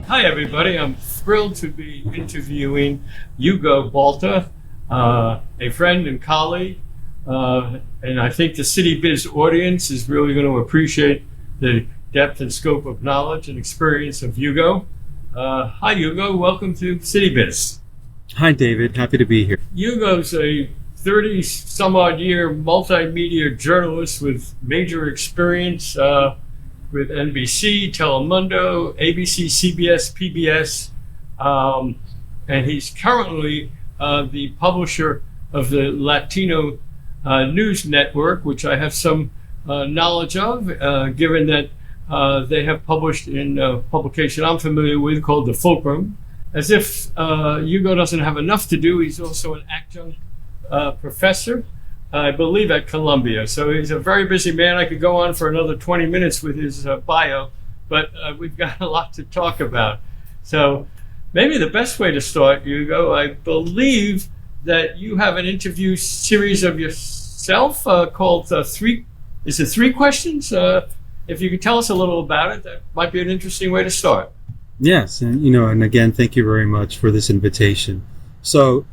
Hi, everybody. I'm thrilled to be interviewing Hugo Balta, a friend and colleague. And I think the City Biz audience is really going to appreciate the depth and scope of knowledge and experience of Hugo. Hi, Hugo. Welcome to City Biz. Hi, David. Happy to be here. Hugo's a 30-some-odd year multimedia journalist with major experience with NBC, Telemundo, ABC, CBS, PBS, and he's currently the publisher of the Latino news network, which I have some knowledge of, given that they have published in a publication I'm familiar with called the Fulcrum. As if Hugo doesn't have enough to do, he's also an adjunct professor, I believe at Columbia. So he's a very busy man. I could go on for another 20 minutes with his bio, but we've got a lot to talk about. So maybe the best way to start, Hugo, I believe that you have an interview series of yourself called Three Questions? If you could tell us a little about it, that might be an interesting way to start. Yes, and again, thank you very much for this invitation. So,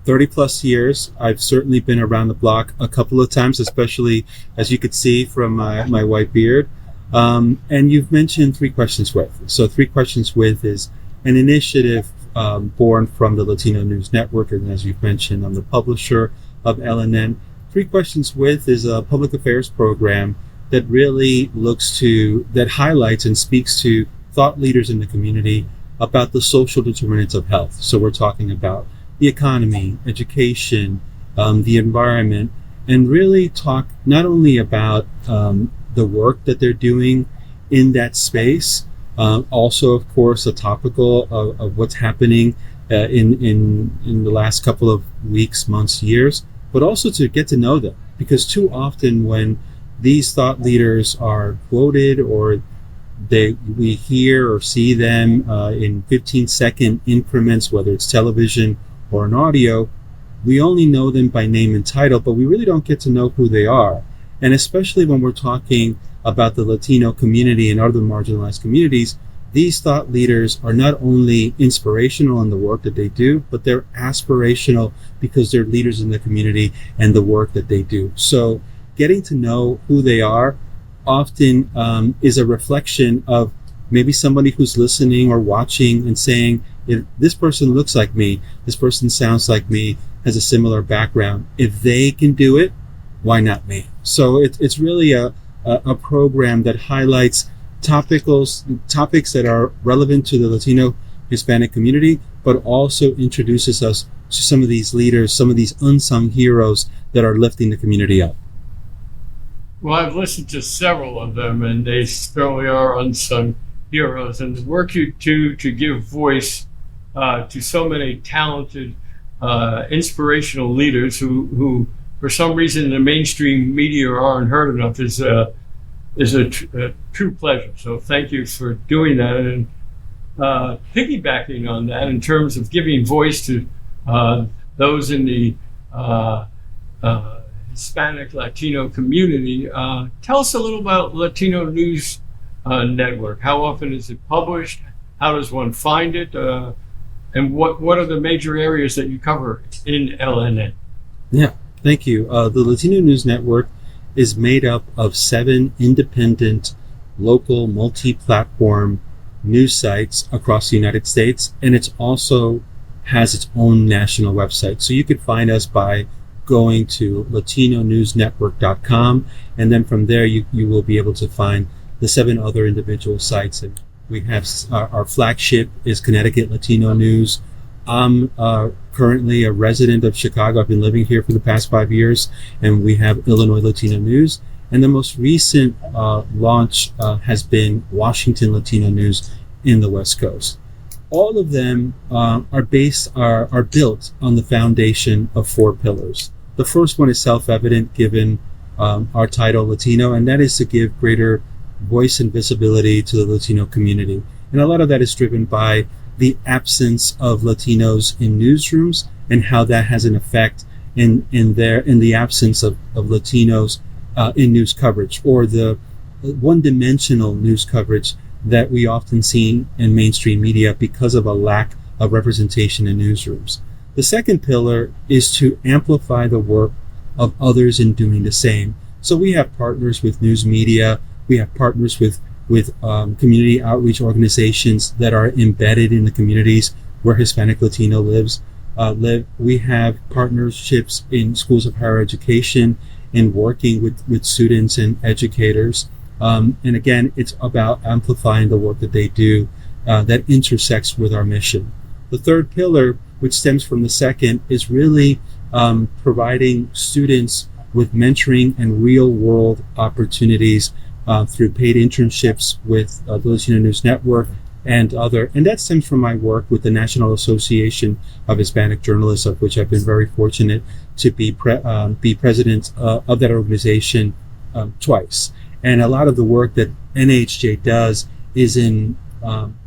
30 plus years, I've certainly been around the block a couple of times, especially as you could see from my white beard. And you've mentioned Three Questions With. So Three Questions With is an initiative born from the Latino News Network. And as you've mentioned, I'm the publisher of LNN. Three Questions With is a public affairs program that really that highlights and speaks to thought leaders in the community about the social determinants of health. So we're talking about the economy, education, the environment, and really talk not only about the work that they're doing in that space, also, of course, a topical of what's happening in the last couple of weeks, months, years, but also to get to know them. Because too often when these thought leaders are quoted or we hear or see them in 15-second increments, whether it's television or an audio, we only know them by name and title, but we really don't get to know who they are. And especially when we're talking about the Latino community and other marginalized communities, these thought leaders are not only inspirational in the work that they do, but they're aspirational because they're leaders in the community and the work that they do. So getting to know who they are often is a reflection of maybe somebody who's listening or watching and saying, if this person looks like me, this person sounds like me, has a similar background. If they can do it, why not me? So it's really a program that highlights topics that are relevant to the Latino Hispanic community, but also introduces us to some of these leaders, some of these unsung heroes that are lifting the community up. Well, I've listened to several of them, and they certainly are unsung heroes. And the work you do to give voice to so many talented, inspirational leaders who, for some reason, the mainstream media aren't heard enough is a true pleasure. So thank you for doing that. And piggybacking on that, in terms of giving voice to those in the Hispanic Latino community. Tell us a little about Latino News Network. How often is it published? How does one find it? And what are the major areas that you cover in LNN? Yeah, thank you. The Latino News Network is made up of 7 independent, local, multi-platform news sites across the United States, and it also has its own national website. So you could find us by going to latinonewsnetwork.com, and then from there you will be able to find the 7 other individual sites. And we have our flagship is Connecticut Latino News. I'm currently a resident of Chicago. I've been living here for the past 5 years, and we have Illinois Latino News. And the most recent launch has been Washington Latino News in the West Coast. All of them are built on the foundation of 4 pillars. The first one is self-evident given our title Latino, and that is to give greater voice and visibility to the Latino community. And a lot of that is driven by the absence of Latinos in newsrooms and how that has an effect in the absence of Latinos in news coverage, or the one-dimensional news coverage that we often see in mainstream media because of a lack of representation in newsrooms. The second pillar is to amplify the work of others in doing the same. So we have partners with news media, we have partners with community outreach organizations that are embedded in the communities where Hispanic Latino live. We have partnerships in schools of higher education in working with students and educators. And again, it's about amplifying the work that they do that intersects with our mission. The third pillar, which stems from the second, is really providing students with mentoring and real-world opportunities through paid internships with the Latino News Network and that stems from my work with the National Association of Hispanic Journalists, of which I've been very fortunate to be president of that organization twice. And a lot of the work that NAHJ does is in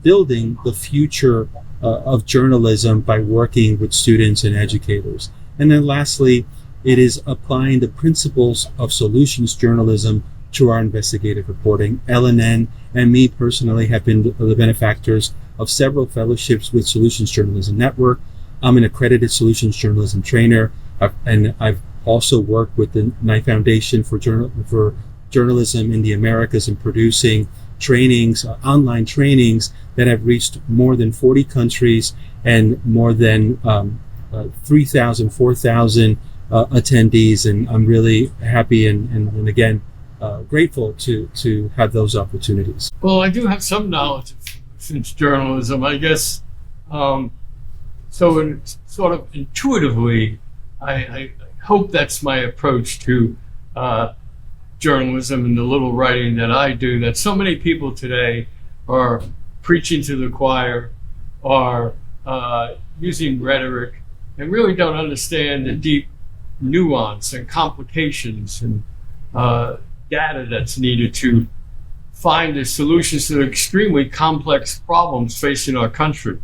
building the future of journalism by working with students and educators. And then lastly, it is applying the principles of solutions journalism to our investigative reporting. LNN and me personally have been the benefactors of several fellowships with Solutions Journalism Network. I'm an accredited solutions journalism trainer, and I've also worked with the Knight Foundation for Journalism in the Americas in producing trainings, online trainings that have reached more than 40 countries and more than 3,000, 4,000 attendees. And I'm really happy and again, grateful to have those opportunities. Well, I do have some knowledge of solutions journalism, I guess. So sort of intuitively, I hope that's my approach to journalism and the little writing that I do, that so many people today are preaching to the choir, are using rhetoric, and really don't understand the deep nuance and complications and data that's needed to find the solutions to the extremely complex problems facing our country.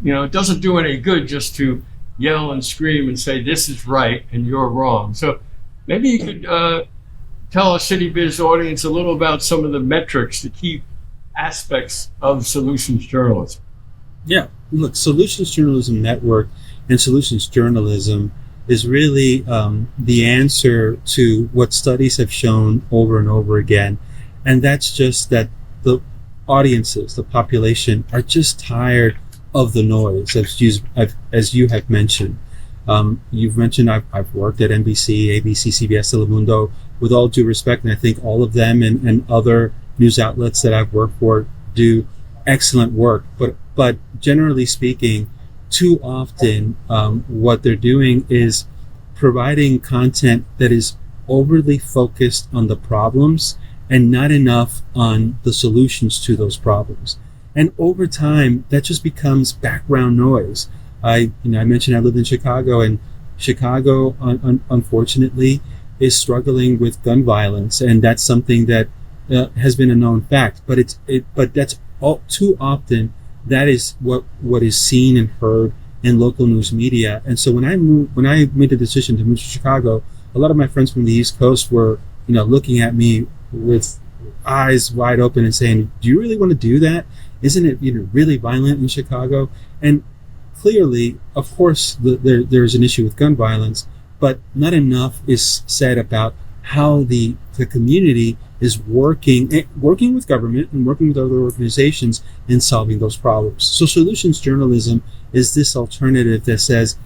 You know, it doesn't do any good just to yell and scream and say this is right and you're wrong. So maybe you could tell our City Biz audience a little about some of the metrics, the key aspects of solutions journalism. Yeah, look, Solutions Journalism Network and solutions journalism is really the answer to what studies have shown over and over again. And that's just that the audiences, the population, are just tired of the noise, as you have mentioned. You've mentioned I've worked at NBC, ABC, CBS, Telemundo. With all due respect, and I think all of them and other news outlets that I've worked for do excellent work. But generally speaking, too often what they're doing is providing content that is overly focused on the problems and not enough on the solutions to those problems. And over time, that just becomes background noise. I mentioned I lived in Chicago, and Chicago, unfortunately, is struggling with gun violence, and that's something that has been a known fact. But that's all too often. That is what is seen and heard in local news media. And so when I made the decision to move to Chicago, a lot of my friends from the East Coast were, looking at me with eyes wide open and saying, "Do you really want to do that? Isn't it really violent in Chicago?" And clearly, of course, there's an issue with gun violence, but not enough is said about how the community is working with government and working with other organizations in solving those problems. So solutions journalism is this alternative that says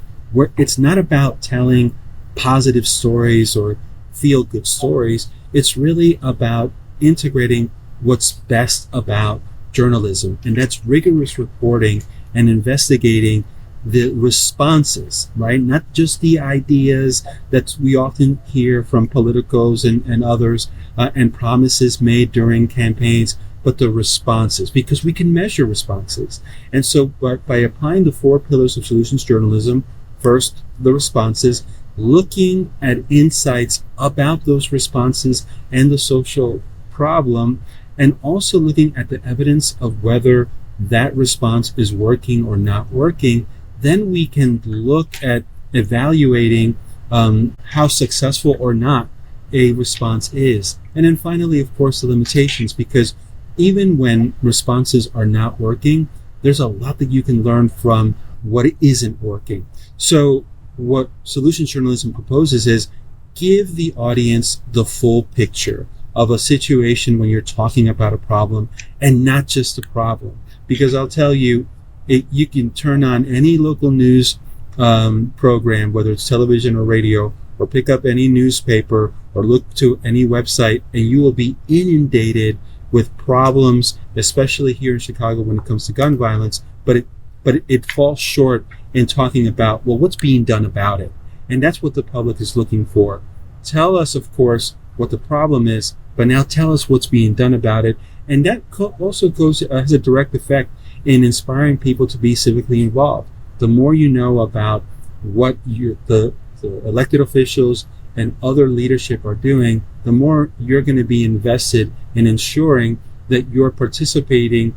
it's not about telling positive stories or feel-good stories. It's really about integrating what's best about journalism, and that's rigorous reporting and investigating the responses, right? Not just the ideas that we often hear from politicos and others and promises made during campaigns, but the responses, because we can measure responses. And so by applying the 4 pillars of solutions journalism, first, the responses, looking at insights about those responses and the social problem, and also looking at the evidence of whether that response is working or not working, then we can look at evaluating how successful or not a response is. And then finally, of course, the limitations, because even when responses are not working, there's a lot that you can learn from what isn't working. So what solutions journalism proposes is give the audience the full picture of a situation when you're talking about a problem, and not just a problem. Because I'll tell you, you can turn on any local news program, whether it's television or radio, or pick up any newspaper or look to any website, and you will be inundated with problems, especially here in Chicago when it comes to gun violence. But it falls short in talking about, well, what's being done about it? And that's what the public is looking for. Tell us, of course, what the problem is, but now tell us what's being done about it. And that also has a direct effect in inspiring people to be civically involved. The more you know about what the elected officials and other leadership are doing, the more you're going to be invested in ensuring that you're participating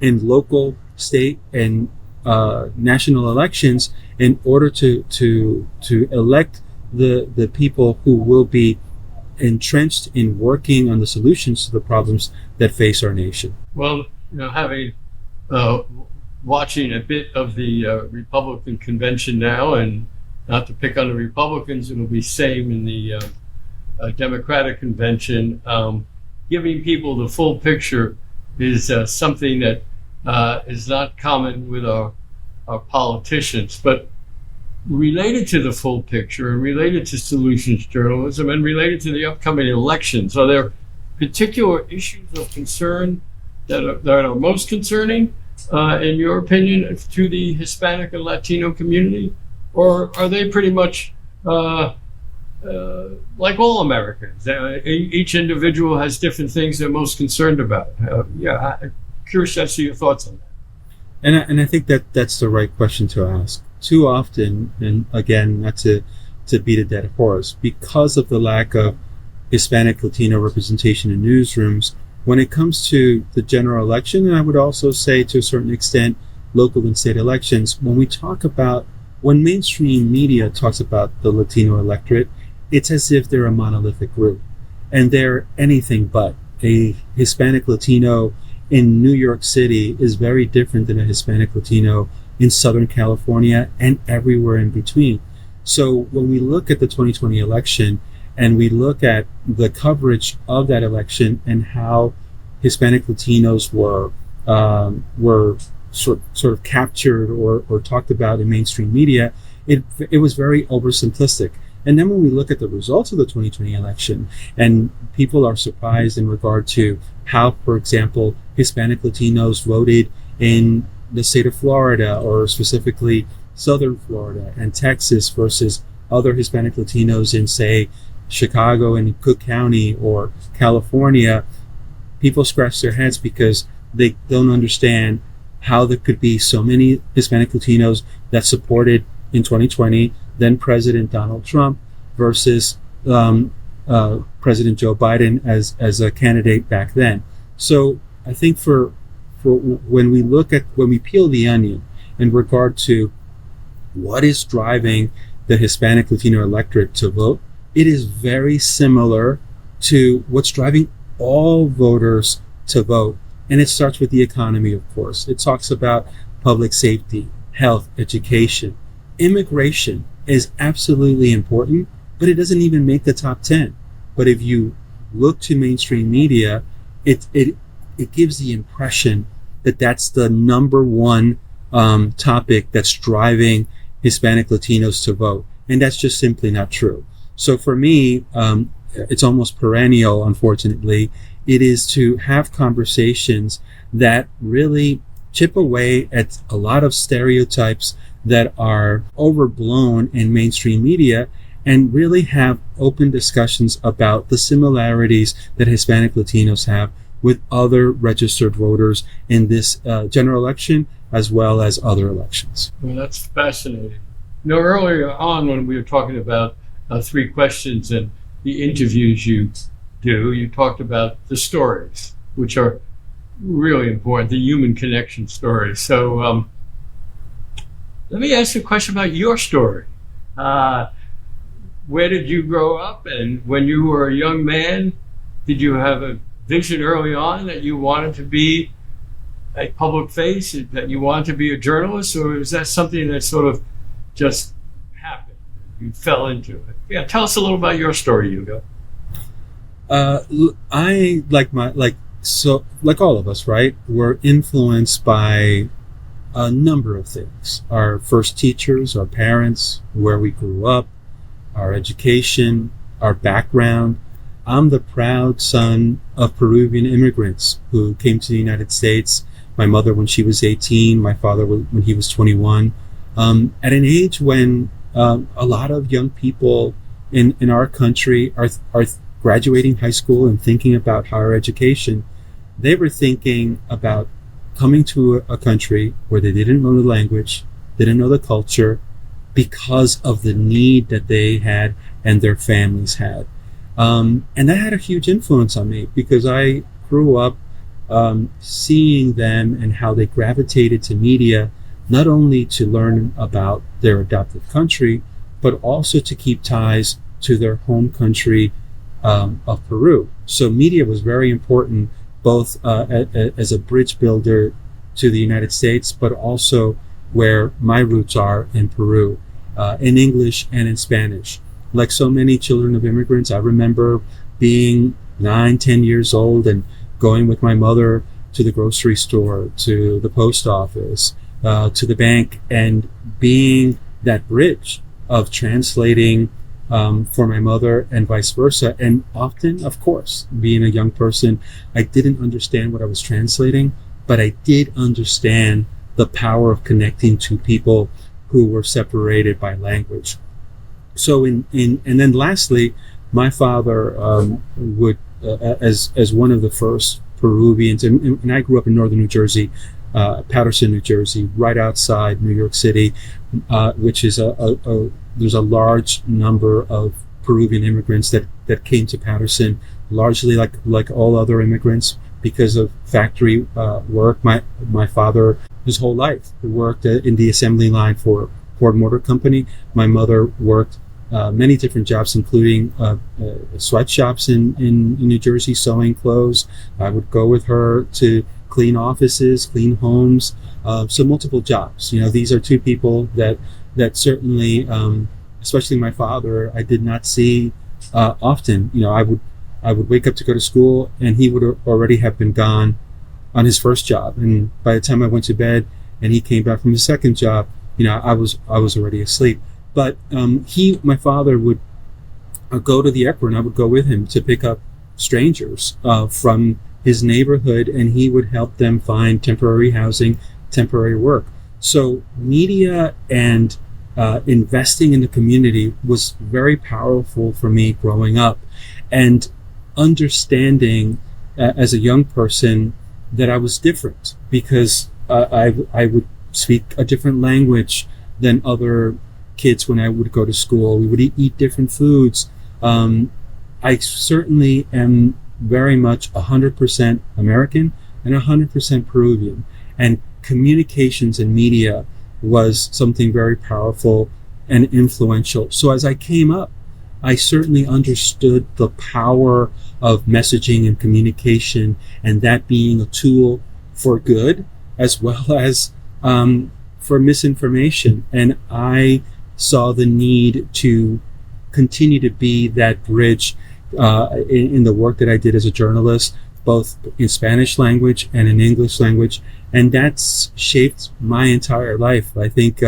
in local, state, and national elections in order to elect the people who will be entrenched in working on the solutions to the problems that face our nation. Well, having watching a bit of the Republican convention now, and not to pick on the Republicans, it'll be same in the Democratic convention. Giving people the full picture is something that is not common with our politicians, but related to the full picture and related to solutions journalism and related to the upcoming elections, are there particular issues of concern that are most concerning, in your opinion, to the Hispanic and Latino community? Or are they pretty much like all Americans? Each individual has different things they're most concerned about. I'm curious as to your thoughts on that. And I think that's the right question to ask. Too often, and again, not to beat a dead horse, because of the lack of Hispanic Latino representation in newsrooms, when it comes to the general election, and I would also say to a certain extent local and state elections, when mainstream media talks about the Latino electorate, it's as if they're a monolithic group, and they're anything but. A Hispanic Latino in New York City is very different than a Hispanic Latino in Southern California and everywhere in between. So when we look at the 2020 election and we look at the coverage of that election and how Hispanic Latinos were sort of captured or talked about in mainstream media, it was very oversimplistic. And then when we look at the results of the 2020 election, and people are surprised in regard to how, for example, Hispanic Latinos voted in the state of Florida, or specifically Southern Florida and Texas, versus other Hispanic Latinos in, say, Chicago and Cook County or California, people scratch their heads because they don't understand how there could be so many Hispanic Latinos that supported in 2020 then President Donald Trump versus President Joe Biden as a candidate back then. So I think for when we peel the onion in regard to what is driving the Hispanic Latino electorate to vote, it is very similar to what's driving all voters to vote. And it starts with the economy, of course. It talks about public safety, health, education. Immigration is absolutely important, but it doesn't even make the top 10. But if you look to mainstream media, it gives the impression that that's the number one topic that's driving Hispanic Latinos to vote. And that's just simply not true. So for me, it's almost perennial, unfortunately. It is to have conversations that really chip away at a lot of stereotypes that are overblown in mainstream media, and really have open discussions about the similarities that Hispanic Latinos have with other registered voters in this general election, as well as other elections. Well, that's fascinating. Earlier on when we were talking about 3 questions and the interviews you do, you talked about the stories, which are really important, the human connection stories. So let me ask you a question about your story. Where did you grow up? And when you were a young man, did you have a vision early on that you wanted to be a public face, that you wanted to be a journalist, or is that something that sort of just happened? You fell into it. Yeah, tell us a little about your story, Hugo. I like all of us, right? We're influenced by a number of things: our first teachers, our parents, where we grew up, our education, our background. I'm the proud son of Peruvian immigrants who came to the United States. My mother when she was 18, my father when he was 21. At an age when a lot of young people in our country are graduating high school and thinking about higher education, they were thinking about coming to a country where they didn't know the language, didn't know the culture, because of the need that they had and their families had. And that had a huge influence on me because I grew up seeing them and how they gravitated to media, not only to learn about their adopted country, but also to keep ties to their home country of Peru. So media was very important, both as a bridge builder to the United States, but also where my roots are in Peru, in English and in Spanish. Like so many children of immigrants, I remember being 9, 10 years old and going with my mother to the grocery store, to the post office, to the bank, and being that bridge of translating for my mother and vice versa. And often, of course, being a young person, I didn't understand what I was translating, but I did understand the power of connecting to people who were separated by language. So and then lastly, my father would, as one of the first Peruvians, and I grew up in northern New Jersey, Paterson, New Jersey, right outside New York City, which is there's a large number of Peruvian immigrants that came to Paterson, largely like all other immigrants because of factory work. My father, his whole life, worked in the assembly line for Ford Motor Company. My mother worked many different jobs, including sweatshops in New Jersey, sewing clothes. I would go with her to clean offices, clean homes, so multiple jobs. You know, these are two people that certainly, especially my father, I did not see often. You know, I would wake up to go to school, and he would already have been gone on his first job, and by the time I went to bed and he came back from his second job, you know, I was already asleep. But my father would go to the airport, and I would go with him to pick up strangers from his neighborhood, and he would help them find temporary housing, temporary work. So media and investing in the community was very powerful for me growing up, and understanding as a young person that I was different because I would speak a different language than other kids when I would go to school. We would eat different foods. I certainly am very much 100% American and 100% Peruvian. And communications and media was something very powerful and influential. So as I came up, I certainly understood the power of messaging and communication, and that being a tool for good as well as for misinformation. And I saw the need to continue to be that bridge in the work that I did as a journalist, both in Spanish language and in English language. And that's shaped my entire life. I think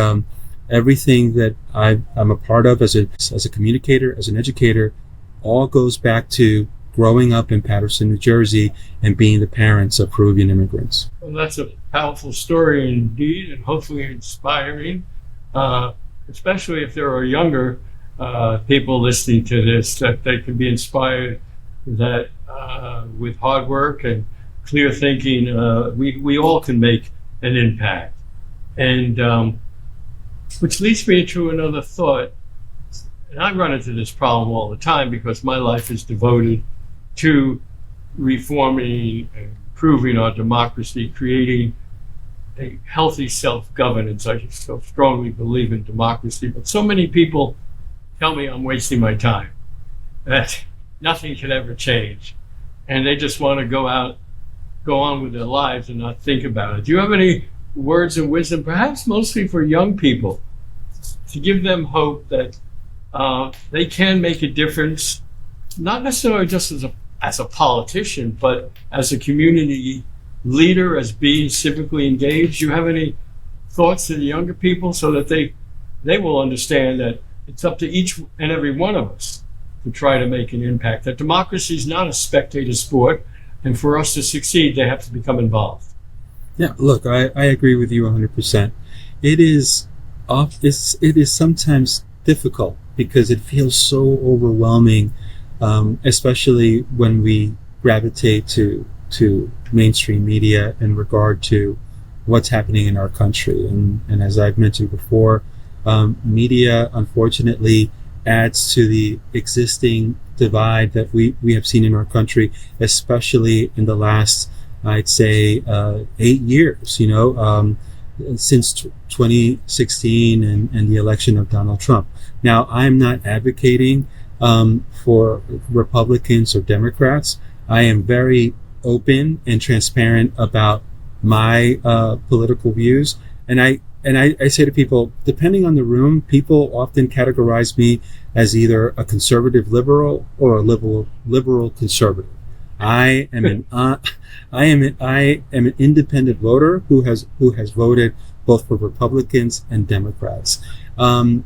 everything that I'm a part of as a communicator, as an educator, all goes back to growing up in Paterson, New Jersey, and being the parents of Peruvian immigrants. Well, that's a powerful story indeed, and hopefully inspiring, especially if there are younger people listening to this, that they can be inspired that with hard work and clear thinking, we all can make an impact. And which leads me to another thought. And I run into this problem all the time because my life is devoted to reforming and improving our democracy, creating a healthy self-governance. I so strongly believe in democracy, but so many people tell me I'm wasting my time, that nothing can ever change. and they just want to go on with their lives and not think about it. Do you have any words of wisdom, perhaps mostly for young people, to give them hope that they can make a difference, not necessarily just as a politician, but as a community leader, as being civically engaged? Do you have any thoughts to the younger people so that they will understand that it's up to each and every one of us to try to make an impact, that democracy is not a spectator sport, and for us to succeed, they have to become involved? Yeah, look, I agree with you 100%. It is sometimes difficult because it feels so overwhelming, especially when we gravitate to mainstream media in regard to what's happening in our country. And as I've mentioned before, media unfortunately adds to the existing divide that we have seen in our country, especially in the last, I'd say, 8 years, since 2016 and the election of Donald Trump. Now, I'm not advocating for Republicans or Democrats. I am very open and transparent about my political views, and I say to people, depending on the room, people often categorize me as either a conservative liberal or a liberal conservative. I am an independent voter who has voted both for Republicans and Democrats.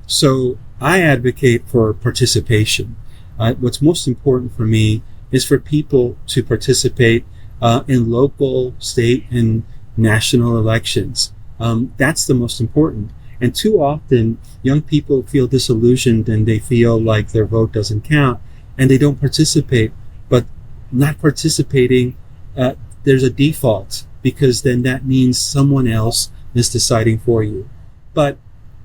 So I advocate for participation. What's most important for me is for people to participate in local, state, and national elections. That's the most important. And too often, young people feel disillusioned and they feel like their vote doesn't count and they don't participate. But not participating, there's a default, because then that means someone else is deciding for you. But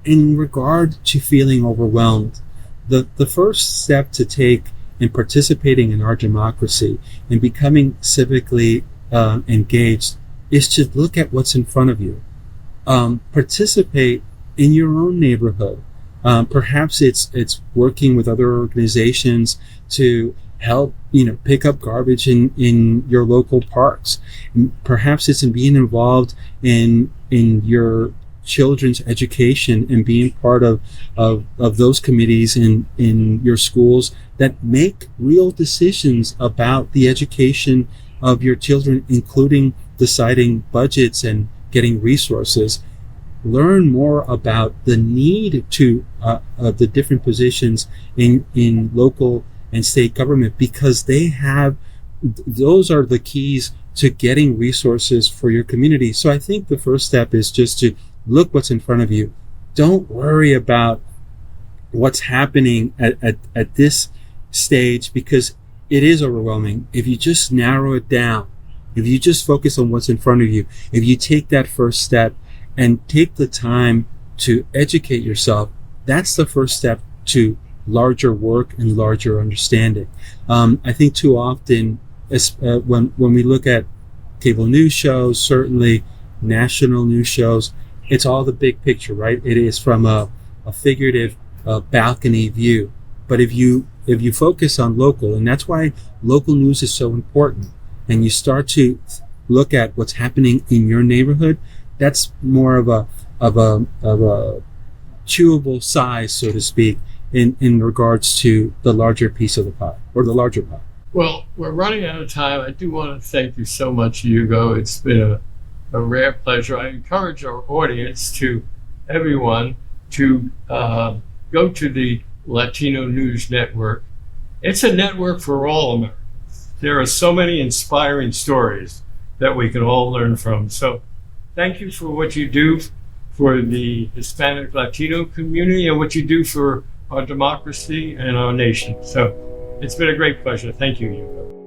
in regard to feeling overwhelmed, the first step to take in participating in our democracy and becoming civically engaged is to look at what's in front of you. Participate in your own neighborhood. Perhaps it's working with other organizations to help, pick up garbage in your local parks. Perhaps it's in being involved in your children's education and being part of those committees in your schools that make real decisions about the education of your children, including deciding budgets and getting resources. Learn more about the need to of the different positions in local and state government, because those are the keys to getting resources for your community. So I think the first step is just to look what's in front of you. Don't worry about what's happening at this stage, because it is overwhelming. If you just narrow it down, if you just focus on what's in front of you, if you take that first step and take the time to educate yourself, that's the first step to larger work and larger understanding. I think too often, when we look at cable news shows, certainly national news shows, it's all the big picture, right? It is from a figurative balcony view. But if you focus on local, and that's why local news is so important, and you start to look at what's happening in your neighborhood, that's more of a chewable size, so to speak, in regards to the larger piece of the pie, or the larger pie. Well, we're running out of time. I do want to thank you so much, Hugo. It's been a rare pleasure. I encourage our audience, everyone, to go to the Latino News Network. It's a network for all Americans. There are so many inspiring stories that we can all learn from. So thank you for what you do for the Hispanic Latino community and what you do for our democracy and our nation. So it's been a great pleasure. Thank you, Hugo.